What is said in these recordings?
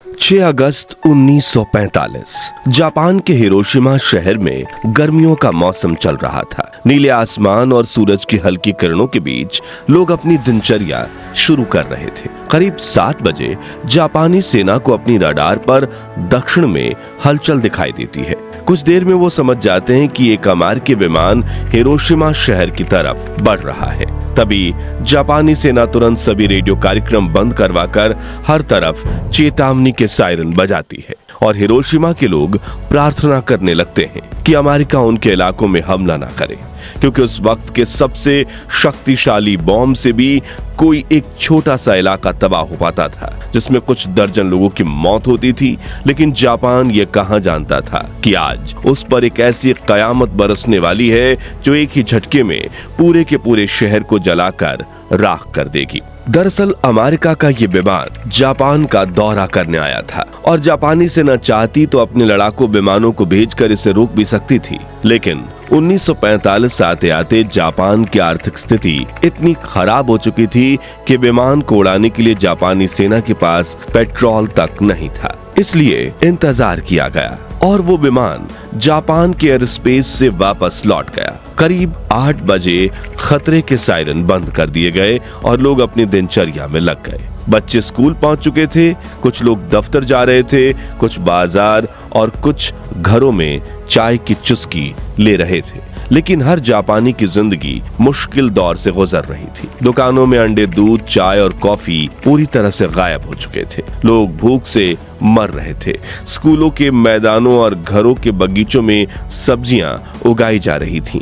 6 अगस्त 1945 Japan के Hiroshima शहर में गर्मियों का मौसम चल रहा था। नीले आसमान और सूरज की हल्की किरणों के बीच लोग अपनी दिनचर्या शुरू कर रहे थे। करीब 7 बजे जापानी सेना को अपनी रडार पर दक्षिण में हलचल दिखाई देती है। कुछ देर में वो समझ जाते हैं कि एक अमेरिकी विमान हिरोशिमा शहर की तरफ बढ़ रहा है। तभी जापानी सेना तुरंत सभी रेडियो कार्यक्रम बंद करवाकर हर तरफ चेतावनी के सायरन बजाती है और हिरोशिमा के लोग प्रार्थना करने लगते हैं कि अमेरिका उनके इलाकों में हमला ना करे, क्योंकि उस वक्त के सबसे शक्तिशाली बॉम्ब से भी कोई एक छोटा सा इलाका तबाह हो पाता था, जिसमें कुछ दर्जन लोगों की मौत होती थी। लेकिन जापान ये कहां जानता था कि आज उस पर एक ऐसी कयामत बरसने वाली है जो एक ही झटके में पूरे के पूरे शहर को जलाकर राख कर देगी। दरअसल अमेरिका का ये विमान जापान का दौरा करने आया था और जापानी सेना चाहती तो अपने लड़ाकू विमानों को भेजकर इसे रोक भी सकती थी, लेकिन 1945 आते आते जापान की आर्थिक स्थिति इतनी खराब हो चुकी थी कि विमान को उड़ाने के लिए जापानी सेना के पास पेट्रोल तक नहीं था। इसलिए इंतजार किया गया और वो विमान जापान के एयर स्पेस से वापस लौट गया। करीब 8 बजे खतरे के सायरन बंद कर दिए गए और लोग अपनी दिनचर्या में लग गए। बच्चे स्कूल पहुंच चुके थे, कुछ लोग दफ्तर जा रहे थे, कुछ बाजार और कुछ घरों में चाय की चुस्की ले रहे थे। लेकिन हर जापानी की जिंदगी मुश्किल दौर से गुजर रही थी। दुकानों में अंडे, दूध, चाय और कॉफी पूरी तरह से गायब हो चुके थे। लोग भूख से मर रहे थे। स्कूलों के मैदानों और घरों के बगीचों में सब्जियां उगाई जा रही थीं।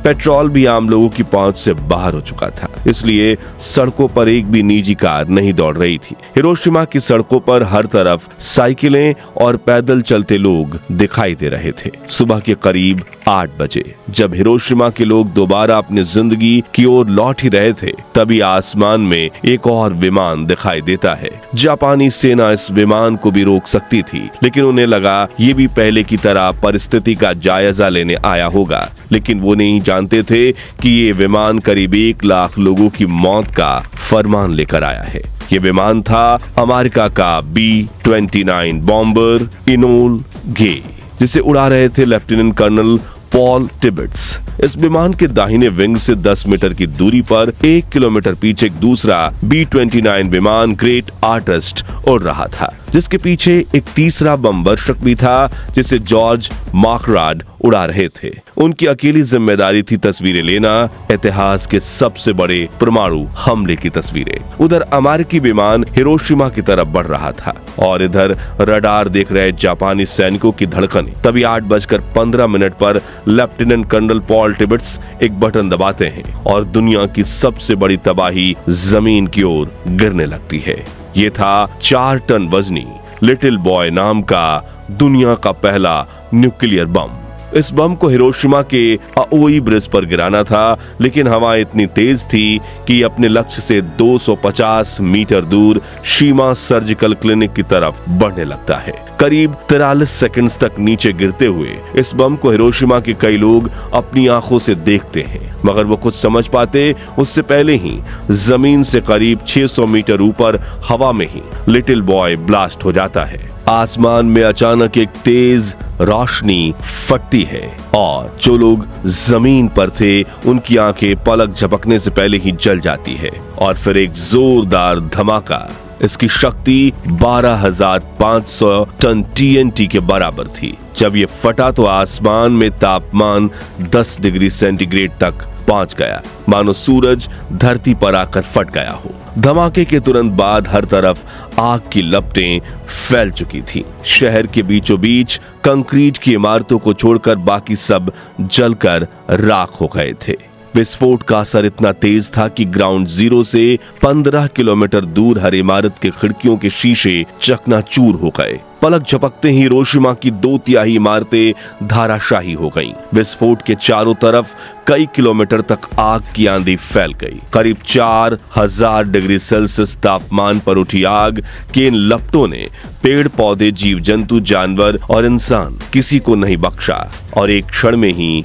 पेट्रोल भी आम लोगों की पहुंच से बाहर हो चुका था, इसलिए सड़कों पर एक भी निजी कार नहीं दौड़ रही थी। हिरोशिमा की सड़कों पर हर तरफ साइकिलें और पैदल चलते लोग दिखाई दे रहे थे। सुबह के करीब 8 बजे जब हिरोशिमा के लोग दोबारा अपनी जिंदगी की ओर लौट ही रहे थे, तभी आसमान में एक और विमान दिखाई देता है। जापानी सेना इस विमान को भी रोक सकती थी, लेकिन उन्हें लगा ये भी पहले की तरह परिस्थिति का जायजा लेने आया होगा। लेकिन वो नहीं जानते थे कि ये विमान करीब 1 लाख लोगों की मौत का फरमान लेकर आया है। ये विमान था अमेरिका का B-29 बॉम्बर इनोल गे, जिसे उड़ा रहे थे लेफ्टिनेंट कर्नल पॉल टिबेट्स। इस विमान के दाहिने विंग से 10 मीटर की दूरी पर 1 किलोमीटर पीछे एक दूसरा B-29 विमान ग्रेट आर्टिस्ट उड़ रहा था, जिसके पीछे एक तीसरा बम वर्षक भी था, जिसे जॉर्ज मार्कराड उड़ा रहे थे। उनकी अकेली जिम्मेदारी थी तस्वीरें लेना, इतिहास के सबसे बड़े परमाणु हमले की तस्वीरें। उधर अमेरिकी विमान हिरोशिमा की तरफ बढ़ रहा था और इधर रडार देख रहे जापानी सैनिकों की धड़कन। तभी 8:15 पर लेफ्टिनेंट कर्नल पॉल टिबेट्स एक बटन दबाते हैं और दुनिया की सबसे बड़ी तबाही जमीन की ओर गिरने लगती है। ये था 4 टन वजनी लिटिल बॉय नाम का दुनिया का पहला न्यूक्लियर बम। इस बम को हिरोशिमा के अओई ब्रिज पर गिराना था, लेकिन हवा इतनी तेज थी कि अपने लक्ष्य से 250 मीटर दूर शीमा सर्जिकल क्लिनिक की तरफ बढ़ने लगता है। करीब 43 सेकंड्स तक नीचे गिरते हुए इस बम को हिरोशिमा के कई लोग अपनी आंखों से देखते हैं, मगर वो कुछ समझ पाते उससे पहले ही जमीन से करीब 600 मीटर ऊपर हवा में ही लिटिल बॉय ब्लास्ट हो जाता है। आसमान में अचानक एक तेज रोशनी फटती है और जो लोग जमीन पर थे उनकी आंखें पलक झपकने से पहले ही जल जाती है और फिर एक जोरदार धमाका। इसकी शक्ति 12,500 टन TNT के बराबर थी। जब ये फटा तो आसमान में तापमान 10 डिग्री सेंटीग्रेड तक पहुंच गया, मानो सूरज धरती पर आकर फट गया हो। धमाके के तुरंत बाद हर तरफ आग की लपटें फैल चुकी थी। शहर के बीचों बीच कंक्रीट की इमारतों को छोड़कर बाकी सब जलकर राख हो गए थे। विस्फोट का असर इतना तेज था कि ग्राउंड जीरो से 15 किलोमीटर दूर हर इमारत के खिड़कियों के शीशे चकनाचूर हो गए। पलक झपकते ही हिरोशिमा की 2/3 इमारतें धाराशाही हो गईं। विस्फोट के चारों तरफ कई किलोमीटर तक आग की आंधी फैल गई। करीब 4000 डिग्री सेल्सियस तापमान पर उठी आग के इन लपटों ने पेड़ पौधे, जीव जंतु, जानवर और इंसान किसी को नहीं बख्शा और एक क्षण में ही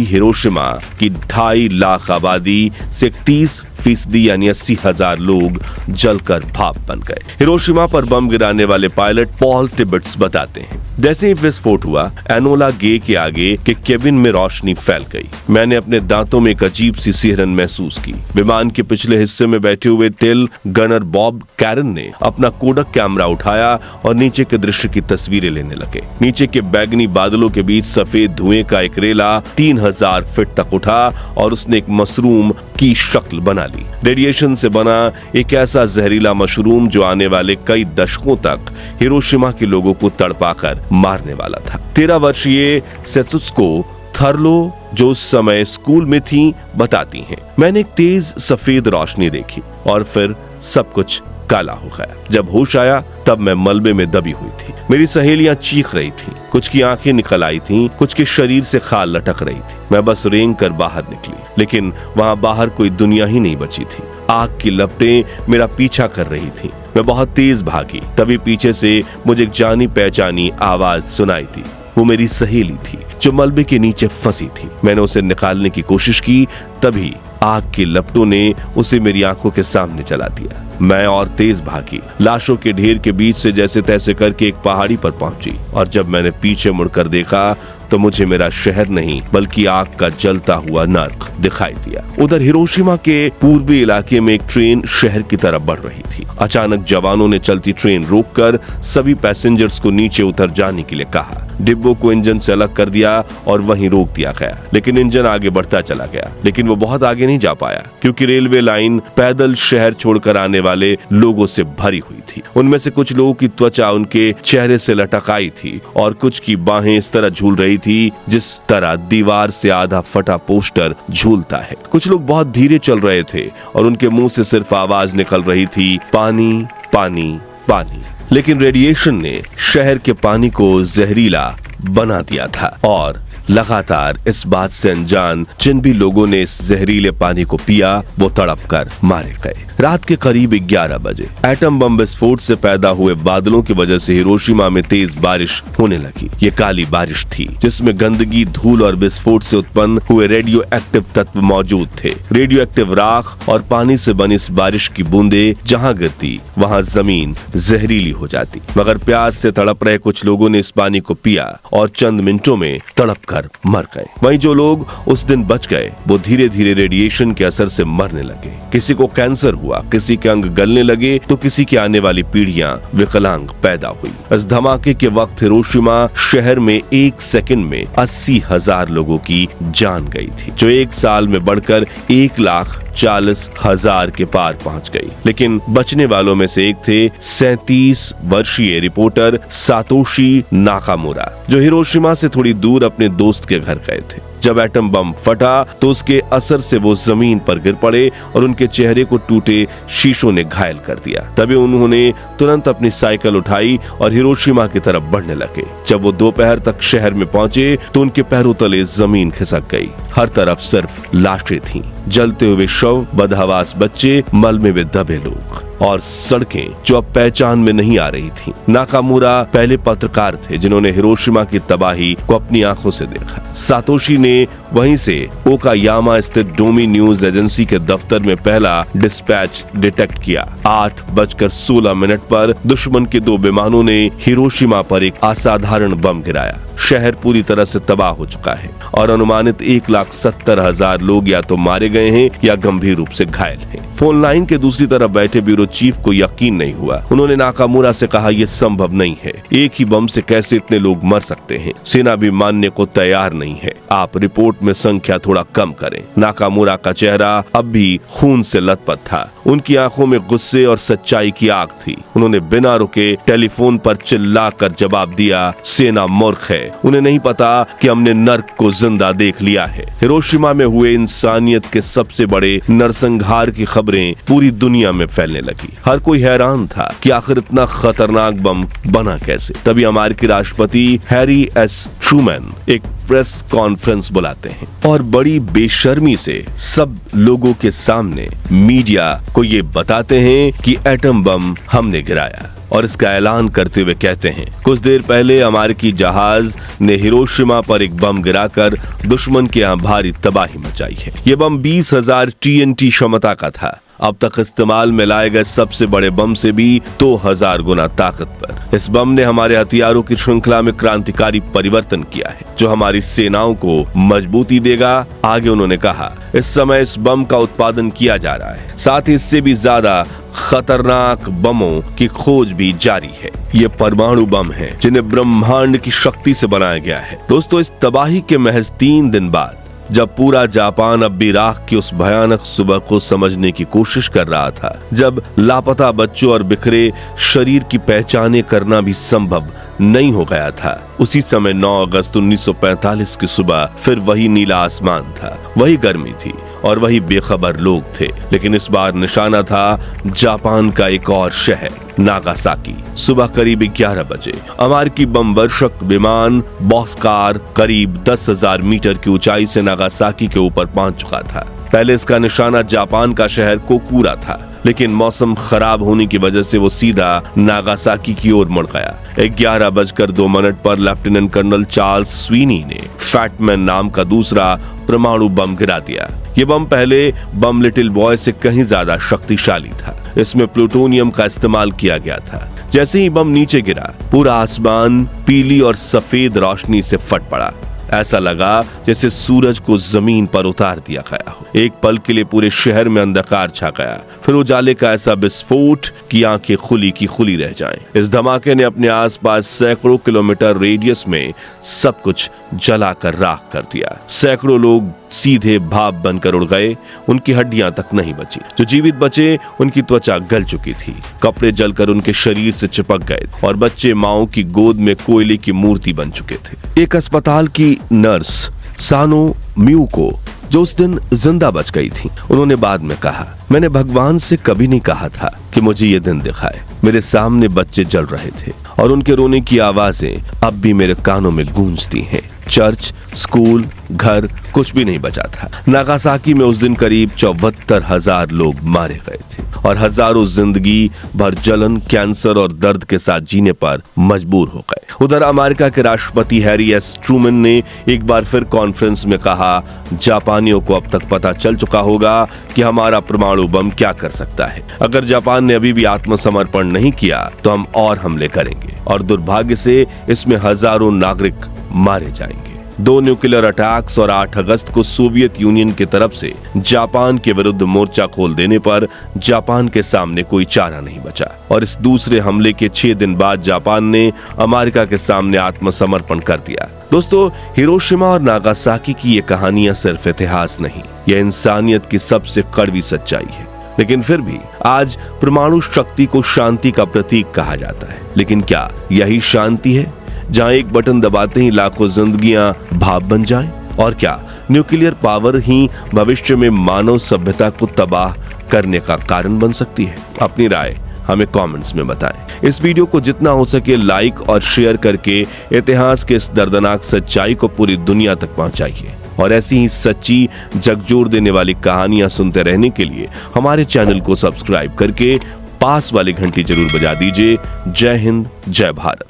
हिरोशिमा की 2.5 लाख आबादी से 30 50% यानी 80,000 लोग जलकर भाप बन गए। हिरोशिमा पर बम गिराने वाले पायलट पॉल टिबेट्स बताते हैं, जैसे ही विस्फोट हुआ, एनोला गे के आगे के केबिन में रोशनी फैल गई। मैंने अपने दांतों में एक अजीब सी सिहरन महसूस की। विमान के पिछले हिस्से में बैठे हुए टेल गनर बॉब कैरन ने अपना कोडक कैमरा उठाया और नीचे के दृश्य की तस्वीरें लेने लगे। नीचे के बैगनी बादलों के बीच सफेद धुएं का एक रेला 3000 फीट तक उठा और उसने एक मशरूम की शक्ल बना ली। रेडिएशन से बना एक ऐसा जहरीला मशरूम जो आने वाले कई दशकों तक हिरोशिमा के लोगों को तड़पाकर मारने वाला था। 13 वर्षीय सेतुत्सुको थर्लो, जो उस समय स्कूल में थी, बताती हैं, मैंने एक तेज सफेद रोशनी देखी और फिर सब कुछ काला हो गया। जब होश आया तब मैं मलबे में दबी हुई थी। मेरी सहेलियां चीख रही थीं, कुछ की आंखें निकल आई थीं, कुछ के शरीर से खाल लटक रही थी। मैं बस रेंग कर बाहर निकली, लेकिन वहां बाहर कोई दुनिया ही नहीं बची थी। आग की लपटें मेरा पीछा कर रही थी। मैं बहुत तेज भागी, तभी पीछे से मुझे एक जानी पहचानी आवाज सुनाई थी। वो मेरी सहेली थी जो मलबे के नीचे फंसी थी। मैंने उसे निकालने की कोशिश की, तभी आग की लपटों ने उसे मेरी आंखों के सामने जला दिया। मैं और तेज भागी, लाशों के ढेर के बीच से जैसे तैसे करके एक पहाड़ी पर पहुंची, और जब मैंने पीछे मुड़कर देखा तो मुझे मेरा शहर नहीं बल्कि आग का जलता हुआ नर्क दिखाई दिया। उधर हिरोशिमा के पूर्वी इलाके में एक ट्रेन शहर की तरफ बढ़ रही थी। अचानक जवानों ने चलती ट्रेन रोककर सभी पैसेंजर्स को नीचे उतर जाने के लिए कहा। डिब्बों को इंजन से अलग कर दिया और वहीं रोक दिया गया, लेकिन इंजन आगे बढ़ता चला गया। लेकिन वो बहुत आगे नहीं जा पाया, क्योंकि रेलवे लाइन पैदल शहर छोड़कर आने वाले लोगों से भरी हुई थी। उनमें से कुछ लोगों की त्वचा उनके चेहरे से लटक आई थी और कुछ की बाहें इस तरह झूल रही थी जिस तरह दीवार से आधा फटा पोस्टर झूलता है। कुछ लोग बहुत धीरे चल रहे थे और उनके मुंह से सिर्फ आवाज निकल रही थी, पानी पानी पानी। लेकिन रेडिएशन ने शहर के पानी को जहरीला बना दिया था और लगातार इस बात से अनजान जिन भी लोगों ने इस जहरीले पानी को पिया वो तड़प कर मारे गए। रात के करीब 11 बजे एटम बम विस्फोट से पैदा हुए बादलों की वजह से हिरोशिमा में तेज बारिश होने लगी। ये काली बारिश थी जिसमें गंदगी, धूल और विस्फोट से उत्पन्न हुए रेडियो एक्टिव तत्व मौजूद थे। रेडियो एक्टिव राख और पानी से बनी इस बारिश की बूंदे जहाँ गिरती वहाँ जमीन जहरीली हो जाती। मगर प्यास से तड़प रहे कुछ लोगों ने इस पानी को पिया और चंद मिनटों में तड़प कर मर गए। वहीं जो लोग उस दिन बच गए वो धीरे धीरे रेडिएशन के असर से मरने लगे। किसी को कैंसर हुआ, किसी के अंग गलने लगे तो किसी की आने वाली पीढ़ियां विकलांग पैदा हुई। इस धमाके के वक्त हिरोशिमा शहर में 1 सेकंड में 80,000 लोगों की जान गई थी, जो 1 साल में बढ़कर 1,40,000 के पार पहुंच गई। लेकिन बचने वालों में से एक थे 37 वर्षीय रिपोर्टर सातोशी नाकामुरा, जो हिरोशिमा से थोड़ी दूर अपने दोस्त के घर गए थे। जब एटम बम फटा तो उसके असर से वो जमीन पर गिर पड़े और उनके चेहरे को टूटे शीशों ने घायल कर दिया। तभी उन्होंने तुरंत अपनी साइकिल उठाई और हिरोशिमा की तरफ बढ़ने लगे। जब वो दोपहर तक शहर में पहुंचे तो उनके पैरों तले जमीन खिसक गई। हर तरफ सिर्फ लाशें थीं, जलते हुए शव, बदहवास बच्चे, मलबे में दबे लोग और सड़कें जो अब पहचान में नहीं आ रही थीं। नाकामुरा पहले पत्रकार थे जिन्होंने हिरोशिमा की तबाही को अपनी आंखों से देखा। सातोशी ने वहीं से ओकायामा स्थित डोमी न्यूज एजेंसी के दफ्तर में पहला डिस्पैच डिटेक्ट किया। 8:16 पर दुश्मन के 2 विमानों ने हिरोशिमा पर एक असाधारण बम गिराया। शहर पूरी तरह से तबाह हो चुका है और अनुमानित 1,70,000 लोग या तो मारे गए हैं या गंभीर रूप से घायल हैं। फोन लाइन के दूसरी तरफ बैठे ब्यूरो चीफ को यकीन नहीं हुआ। उन्होंने नाकामुरा से कहा, यह संभव नहीं है, एक ही बम से कैसे इतने लोग मर सकते हैं? सेना भी मानने को तैयार नहीं है, आप रिपोर्ट में संख्या थोड़ा कम करें। नाकामुरा का चेहरा अब भी खून से लथपथ था। उनकी आंखों में गुस्से और सच्चाई की आग थी। उन्होंने बिना रुके टेलीफोन पर चिल्लाकर जवाब दिया, सेना मूर्ख है, उन्हें नहीं पता कि हमने नर्क को जिंदा देख लिया है। हिरोशिमा में हुए इंसानियत के सबसे बड़े नरसंहार की खबरें पूरी दुनिया में फैलने लगी। हर कोई हैरान था कि आखिर इतना खतरनाक बम बना कैसे। तभी अमेरिकी राष्ट्रपति हैरी एस ट्रूमैन एक प्रेस कॉन्फ्रेंस बुलाते हैं और बड़ी बेशर्मी से सब लोगों के सामने मीडिया को ये बताते हैं कि एटम बम हमने गिराया। और इसका ऐलान करते हुए कहते हैं, कुछ देर पहले अमेरिकी जहाज ने हिरोशिमा पर एक बम गिराकर दुश्मन के यहाँ भारी तबाही मचाई है। ये बम 20,000 TNT क्षमता का था। अब तक इस्तेमाल में लाए गए सबसे बड़े बम से भी 2000 गुना ताकतवर। इस बम ने हमारे हथियारों की श्रृंखला में क्रांतिकारी परिवर्तन किया है, जो हमारी सेनाओं को मजबूती देगा। आगे उन्होंने कहा, इस समय इस बम का उत्पादन किया जा रहा है, साथ ही इससे भी ज्यादा खतरनाक बमों की खोज भी जारी है। ये परमाणु बम है जिन्हें ब्रह्मांड की शक्ति से बनाया गया है। दोस्तों, इस तबाही के महज 3 दिन बाद, जब पूरा जापान अब भी राख की उस भयानक सुबह को समझने की कोशिश कर रहा था, जब लापता बच्चों और बिखरे शरीर की पहचाने करना भी संभव नहीं हो गया था, उसी समय 9 अगस्त 1945 की सुबह फिर वही नीला आसमान था, वही गर्मी थी और वही बेखबर लोग थे। लेकिन इस बार निशाना था जापान का एक और शहर, नागासाकी। सुबह करीब 11 बजे अमेरिकी बम वर्षक विमान बॉक्सकार करीब 10,000 मीटर की ऊंचाई से नागासाकी के ऊपर पहुंच चुका था। पहले इसका निशाना जापान का शहर कोकूरा था, लेकिन मौसम खराब होने की वजह से वो सीधा नागासाकी की ओर मुड़ गया। 11:02 पर लेफ्टिनेंट कर्नल चार्ल्स स्वीनी ने फैटमैन नाम का दूसरा परमाणु बम गिरा दिया। ये बम पहले बम लिटिल बॉय से कहीं ज्यादा शक्तिशाली था। इसमें प्लूटोनियम का इस्तेमाल किया गया था। जैसे ही बम नीचे गिरा, पूरा आसमान पीली और सफेद रोशनी से फट पड़ा। ऐसा लगा जैसे सूरज को जमीन पर उतार दिया गया हो। एक पल के लिए पूरे शहर में अंधकार छा गया, फिर उजाले का ऐसा विस्फोट कि आंखें खुली की खुली रह जाएं। इस धमाके ने अपने आसपास सैकड़ों किलोमीटर रेडियस में सब कुछ जलाकर राख कर दिया। सैकड़ों लोग सीधे भाप बनकर उड़ गए, उनकी हड्डियां तक नहीं बची। जो जीवित बचे, उनकी त्वचा गल चुकी थी, कपड़े जलकर उनके शरीर से चिपक गए और बच्चे माओ की गोद में कोयले की मूर्ति बन चुके थे। एक अस्पताल की नर्स सानो म्यूको, जो उस दिन जिंदा बच गई थी, उन्होंने बाद में कहा, मैंने भगवान से कभी नहीं कहा था कि मुझे ये दिन दिखाए। मेरे सामने बच्चे जल रहे थे और उनके रोने की आवाजें अब भी मेरे कानों में गूंजती हैं। चर्च, स्कूल, घर, कुछ भी नहीं बचा था। नागासाकी में उस दिन करीब 74,000 लोग मारे गए थे और हजारों जिंदगी भर जलन, कैंसर और दर्द के साथ जीने पर मजबूर हो गए। उधर अमेरिका के राष्ट्रपति हैरी एस ट्रूमन ने एक बार फिर कॉन्फ्रेंस में कहा, जापानियों को अब तक पता चल चुका होगा कि हमारा परमाणु बम क्या कर सकता है। अगर जापान ने अभी भी आत्मसमर्पण नहीं किया तो हम और हमले करेंगे और दुर्भाग्य से इसमें हजारों नागरिक मारे जाएंगे। 2 न्यूक्लियर अटैक्स और 8 अगस्त को सोवियत यूनियन की तरफ से जापान के विरुद्ध मोर्चा खोल देने पर जापान के सामने कोई चारा नहीं बचा और इस दूसरे हमले के 6 दिन बाद जापान ने अमेरिका के सामने आत्मसमर्पण कर दिया। दोस्तों, हिरोशिमा और नागासाकी की ये कहानियां सिर्फ इतिहास नहीं, यह इंसानियत की सबसे कड़वी सच्चाई है। लेकिन फिर भी आज परमाणु शक्ति को शांति का प्रतीक कहा जाता है। लेकिन क्या यही शांति है, जहां एक बटन दबाते ही लाखों जिंदगियां भाप बन जाएं? और क्या न्यूक्लियर पावर ही भविष्य में मानव सभ्यता को तबाह करने का कारण बन सकती है? अपनी राय हमें कमेंट्स में बताएं। इस वीडियो को जितना हो सके लाइक और शेयर करके इतिहास के इस दर्दनाक सच्चाई को पूरी दुनिया तक पहुंचाइए और ऐसी ही सच्ची झकझोर देने वाली कहानियां सुनते रहने के लिए हमारे चैनल को सब्सक्राइब करके पास वाली घंटी जरूर बजा दीजिए। जय हिंद, जय भारत।